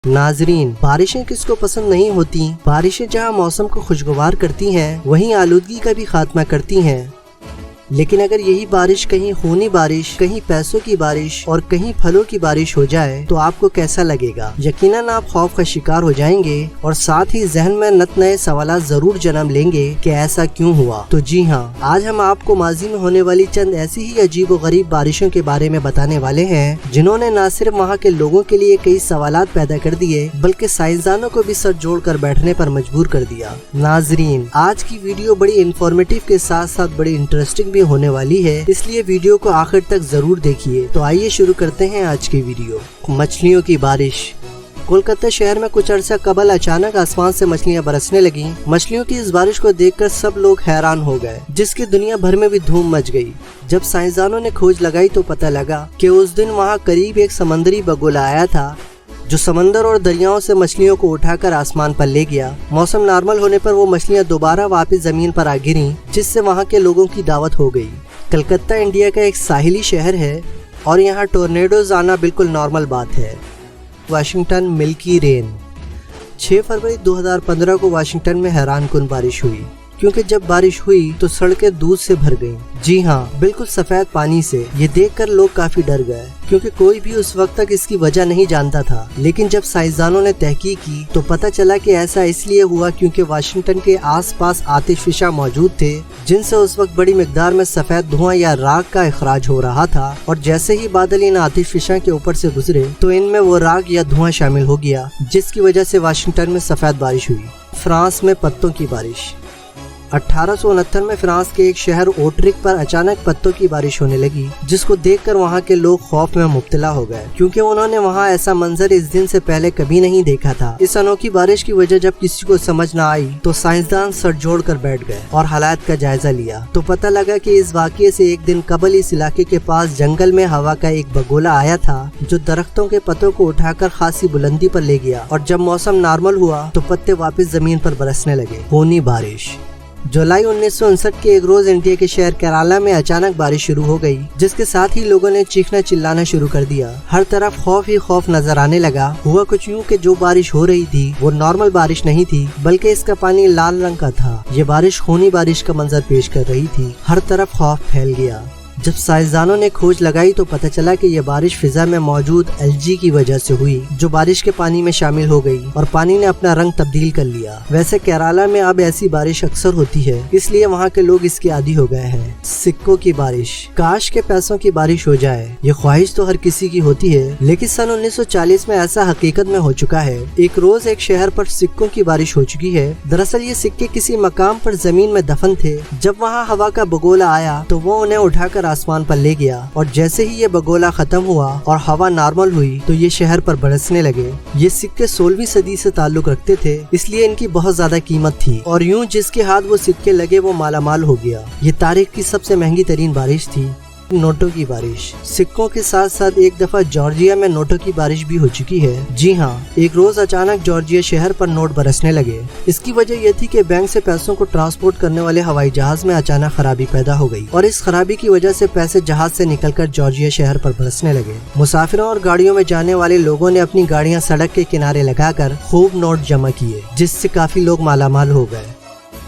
नाजरीन, बारिशें किसको पसंद नहीं होती। बारिशें जहां मौसम को खुशगवार करती हैं, वहीं आलूदगी का भी खात्मा करती हैं। लेकिन अगर यही बारिश कहीं खूनी बारिश, कहीं पैसों की बारिश और कहीं फलों की बारिश हो जाए तो आपको कैसा लगेगा। यकीनन आप खौफ का शिकार हो जाएंगे और साथ ही जहन में नत नए सवालात जरूर जन्म लेंगे कि ऐसा क्यों हुआ। तो जी हाँ, आज हम आपको माजी में होने वाली चंद ऐसी ही अजीब व गरीब बारिशों के बारे में बताने वाले हैं, जिन्होंने न सिर्फ वहाँ के लोगों के लिए कई सवालात पैदा कर दिए, बल्कि साइंसदानों को भी सर जोड़ कर बैठने पर मजबूर कर दिया। नाजरीन, आज की वीडियो बड़ी इंफॉर्मेटिव के साथ साथ बड़ी इंटरेस्टिंग भी होने वाली है, इसलिए वीडियो को आखिर तक जरूर देखिए। तो आइए शुरू करते हैं आज की वीडियो। मछलियों की बारिश। कोलकाता शहर में कुछ अरसा कबल अचानक आसमान से मछलियां बरसने लगी। मछलियों की इस बारिश को देखकर सब लोग हैरान हो गए, जिसकी दुनिया भर में भी धूम मच गई। जब साइंसदानों ने खोज लगाई तो पता लगा कि उस दिन वहां करीब एक समंदरी बगुला आया था, जो समंदर और दरियाओं से मछलियों को उठाकर आसमान पर ले गया। मौसम नॉर्मल होने पर वो मछलियां दोबारा वापस जमीन पर आ गिरी, जिससे वहां के लोगों की दावत हो गई। कलकत्ता इंडिया का एक साहिली शहर है और यहाँ टोर्नेडोज आना बिल्कुल नॉर्मल बात है। Washington milky rain. 6 फरवरी 2015 को वाशिंगटन में हैरानकुन बारिश हुई, क्योंकि जब बारिश हुई तो सड़कें दूध से भर गईं। जी हाँ, बिल्कुल सफेद पानी से। ये देखकर लोग काफी डर गए, क्योंकि कोई भी उस वक्त तक इसकी वजह नहीं जानता था। लेकिन जब साइंसदानों ने तहकीक की तो पता चला कि ऐसा इसलिए हुआ क्योंकि वाशिंगटन के आसपास आतिशफिशा मौजूद थे, जिनसे उस वक्त बड़ी मिकदार में सफेद धुआं या राख का इखराज हो रहा था। और जैसे ही बादल इन आतिशफिशा के ऊपर से गुजरे तो इनमें वो राख या धुआं शामिल हो गया, जिसकी वजह से वाशिंगटन में सफेद बारिश हुई। फ्रांस में पत्तों की बारिश। 1869 में फ्रांस के एक शहर ओट्रिक पर अचानक पत्तों की बारिश होने लगी, जिसको देखकर वहां के लोग खौफ में मुब्तला हो गए, क्योंकि उन्होंने वहां ऐसा मंजर इस दिन से पहले कभी नहीं देखा था। इस अनोखी बारिश की वजह जब किसी को समझ न आई तो साइंसदान सर जोड़ कर बैठ गए और हालात का जायजा लिया। तो पता लगा कि इस वाक़ये से एक दिन कबल इस इलाके के पास जंगल में हवा का एक बगोला आया था, जो दरख्तों के पत्तों को उठाकर खासी बुलंदी पर ले गया। और जब मौसम नॉर्मल हुआ तो पत्ते वापस जमीन पर बरसने लगे। खूनी बारिश। जुलाई 1959 के एक रोज इंडिया के शहर केरला में अचानक बारिश शुरू हो गई, जिसके साथ ही लोगों ने चीखना चिल्लाना शुरू कर दिया। हर तरफ खौफ ही खौफ नजर आने लगा। हुआ कुछ यूं कि जो बारिश हो रही थी वो नॉर्मल बारिश नहीं थी, बल्कि इसका पानी लाल रंग का था। ये बारिश खूनी बारिश का मंजर पेश कर रही थी। हर तरफ खौफ फैल गया। जब साइंसदानों ने खोज लगाई तो पता चला कि यह बारिश फिजा में मौजूद एलजी की वजह से हुई, जो बारिश के पानी में शामिल हो गई और पानी ने अपना रंग तब्दील कर लिया। वैसे केरला में अब ऐसी बारिश अक्सर होती है, इसलिए वहाँ के लोग इसके आदी हो गए हैं। सिक्कों की बारिश। काश के पैसों की बारिश हो जाए, ये ख्वाहिश तो हर किसी की होती है, लेकिन सन 1940 में ऐसा हकीकत में हो चुका है। एक रोज एक शहर पर सिक्कों की बारिश हो चुकी है। दरअसल ये सिक्के किसी मकाम पर जमीन में दफन थे। जब वहाँ हवा का बगोला आया तो वो उन्हें उठाकर आसमान पर ले गया, और जैसे ही ये बगोला खत्म हुआ और हवा नॉर्मल हुई तो ये शहर पर बरसने लगे। ये सिक्के 16वीं सदी से ताल्लुक रखते थे, इसलिए इनकी बहुत ज्यादा कीमत थी, और यूं जिसके हाथ वो सिक्के लगे वो मालामाल हो गया। ये तारीख की सबसे महंगी तरीन बारिश थी। नोटों की बारिश। सिक्कों के साथ साथ एक दफा जॉर्जिया में नोटों की बारिश भी हो चुकी है। जी हाँ, एक रोज अचानक जॉर्जिया शहर पर नोट बरसने लगे। इसकी वजह यह थी कि बैंक से पैसों को ट्रांसपोर्ट करने वाले हवाई जहाज में अचानक खराबी पैदा हो गई, और इस खराबी की वजह से पैसे जहाज से निकलकर जॉर्जिया शहर पर बरसने लगे। मुसाफिरों और गाड़ियों में जाने वाले लोगों ने अपनी गाड़ियाँ सड़क के किनारे लगाकर खूब नोट जमा किए, जिससे काफी लोग मालामाल हो गए।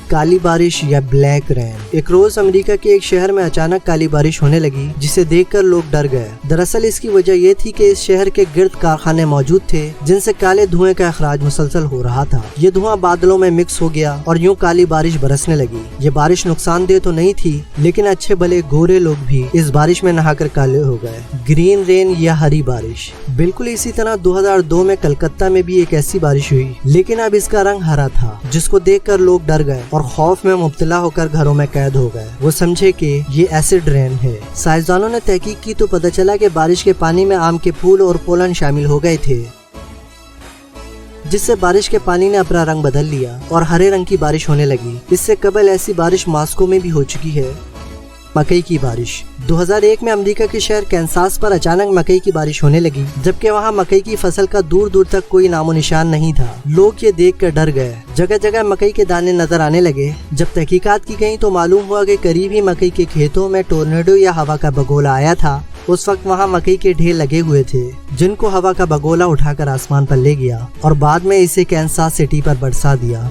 काली बारिश या ब्लैक रेन। एक रोज अमेरिका के एक शहर में अचानक काली बारिश होने लगी, जिसे देखकर लोग डर गए। दरअसल इसकी वजह ये थी कि इस शहर के गिर्द कारखाने मौजूद थे, जिनसे काले धुएं का इखराज मुसलसल हो रहा था। ये धुआं बादलों में मिक्स हो गया और यूं काली बारिश बरसने लगी। ये बारिश नुकसानदेह तो नहीं थी, लेकिन अच्छे भले गोरे लोग भी इस बारिश में नहाकर काले हो गए। ग्रीन रेन या हरी बारिश। बिल्कुल इसी तरह 2002 में कलकत्ता में भी एक ऐसी बारिश हुई, लेकिन अब इसका रंग हरा था, जिसको देखकर लोग डर गए और खौफ में मुब्तला होकर घरों में कैद हो गए। वो समझे कि ये एसिड रेन है। साइंसदानों ने तहकीक की तो पता चला कि बारिश के पानी में आम के फूल और पोलन शामिल हो गए थे, जिससे बारिश के पानी ने अपना रंग बदल लिया और हरे रंग की बारिश होने लगी। इससे कबल ऐसी बारिश मॉस्को में भी हो चुकी है। मकई की बारिश। 2001 में अमेरिका के शहर कैंसास पर अचानक मकई की बारिश होने लगी, जबकि वहां मकई की फसल का दूर दूर तक कोई नामो निशान नहीं था। लोग ये देखकर डर गए। जगह जगह मकई के दाने नजर आने लगे। जब तहकीकात की गई तो मालूम हुआ कि करीब ही मकई के खेतों में टोर्नेडो या हवा का बगोला आया था, उस वक्त वहाँ मकई के ढेर लगे हुए थे जिनको हवा का बगोला उठाकर आसमान पर ले गया और बाद में इसे कैंसास सिटी पर बरसा दिया।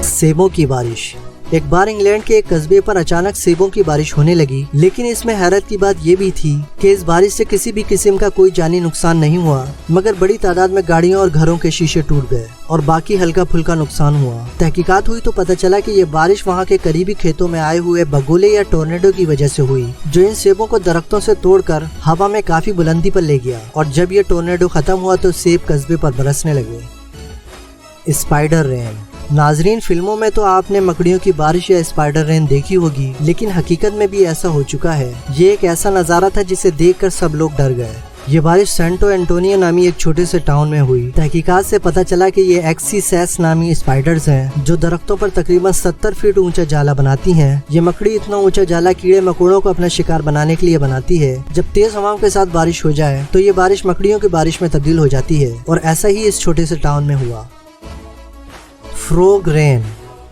सेबों की बारिश। एक बार इंग्लैंड के एक कस्बे पर अचानक सेबों की बारिश होने लगी, लेकिन इसमें हैरत की बात ये भी थी कि इस बारिश से किसी भी किस्म का कोई जानी नुकसान नहीं हुआ, मगर बड़ी तादाद में गाड़ियों और घरों के शीशे टूट गए और बाकी हल्का फुल्का नुकसान हुआ। तहकीकात हुई तो पता चला कि ये बारिश वहाँ के करीबी खेतों में आए हुए बगोले या टोर्नेडो की वजह से हुई, जो इन सेबों को दरख्तों से तोड़कर हवा में काफी बुलंदी पर ले गया और जब ये टोर्नेडो खत्म हुआ तो सेब कस्बे पर बरसने लगे। Spider rain. नाजरीन, फिल्मों में तो आपने मकड़ियों की बारिश या स्पाइडर रेन देखी होगी, लेकिन हकीकत में भी ऐसा हो चुका है। ये एक ऐसा नज़ारा था जिसे देखकर सब लोग डर गए। ये बारिश सैंटो एंटोनियो नामी एक छोटे से टाउन में हुई। तहकीकात से पता चला कि ये एक्सीसेस नामी स्पाइडर्स हैं जो दरख्तों पर तकरीबन 70 फीट ऊंचा जाला बनाती हैं। ये मकड़ी इतना ऊंचा जाला कीड़े मकोड़ों को अपना शिकार बनाने के लिए बनाती है। जब तेज हवाओं के साथ बारिश हो जाए तो ये बारिश मकड़ियों की बारिश में तब्दील हो जाती है और ऐसा ही इस छोटे से टाउन में हुआ। Frog rain.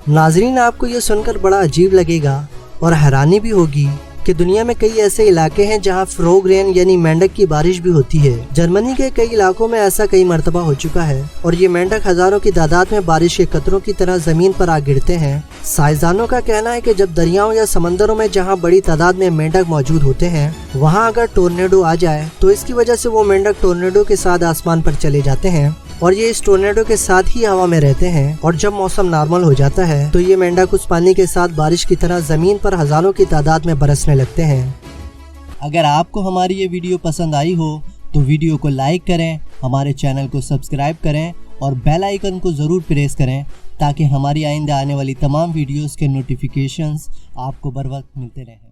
नाजरीन, आपको ये सुनकर बड़ा अजीब लगेगा और हैरानी भी होगी कि दुनिया में कई ऐसे इलाके हैं जहां फ्रॉग रेन यानी मेंढक की बारिश भी होती है। जर्मनी के कई इलाकों में ऐसा कई मर्तबा हो चुका है और ये मेंढक हजारों की तादाद में बारिश के कतरों की तरह जमीन पर आ गिरते हैं। साइंसदानों का कहना है कि जब दरियाओं या समंदरों में जहां बड़ी तादाद में मेंढक मौजूद होते हैं वहां अगर टोर्नेडो आ जाए तो इसकी वजह से वो मेंढक टोर्नेडो के साथ आसमान पर चले जाते हैं और ये इस टोर्नेडो के साथ ही हवा में रहते हैं और जब मौसम नॉर्मल हो जाता है तो ये मेंढक उस पानी के साथ बारिश की तरह जमीन पर हजारों की तादाद में बरसने लगते हैं। अगर आपको हमारी ये वीडियो पसंद आई हो तो वीडियो को लाइक करें, हमारे चैनल को सब्सक्राइब करें और बेल आइकन को ज़रूर प्रेस करें ताकि हमारी आइंदा आने वाली तमाम वीडियोस के नोटिफिकेशंस आपको बर वक्त मिलते रहें।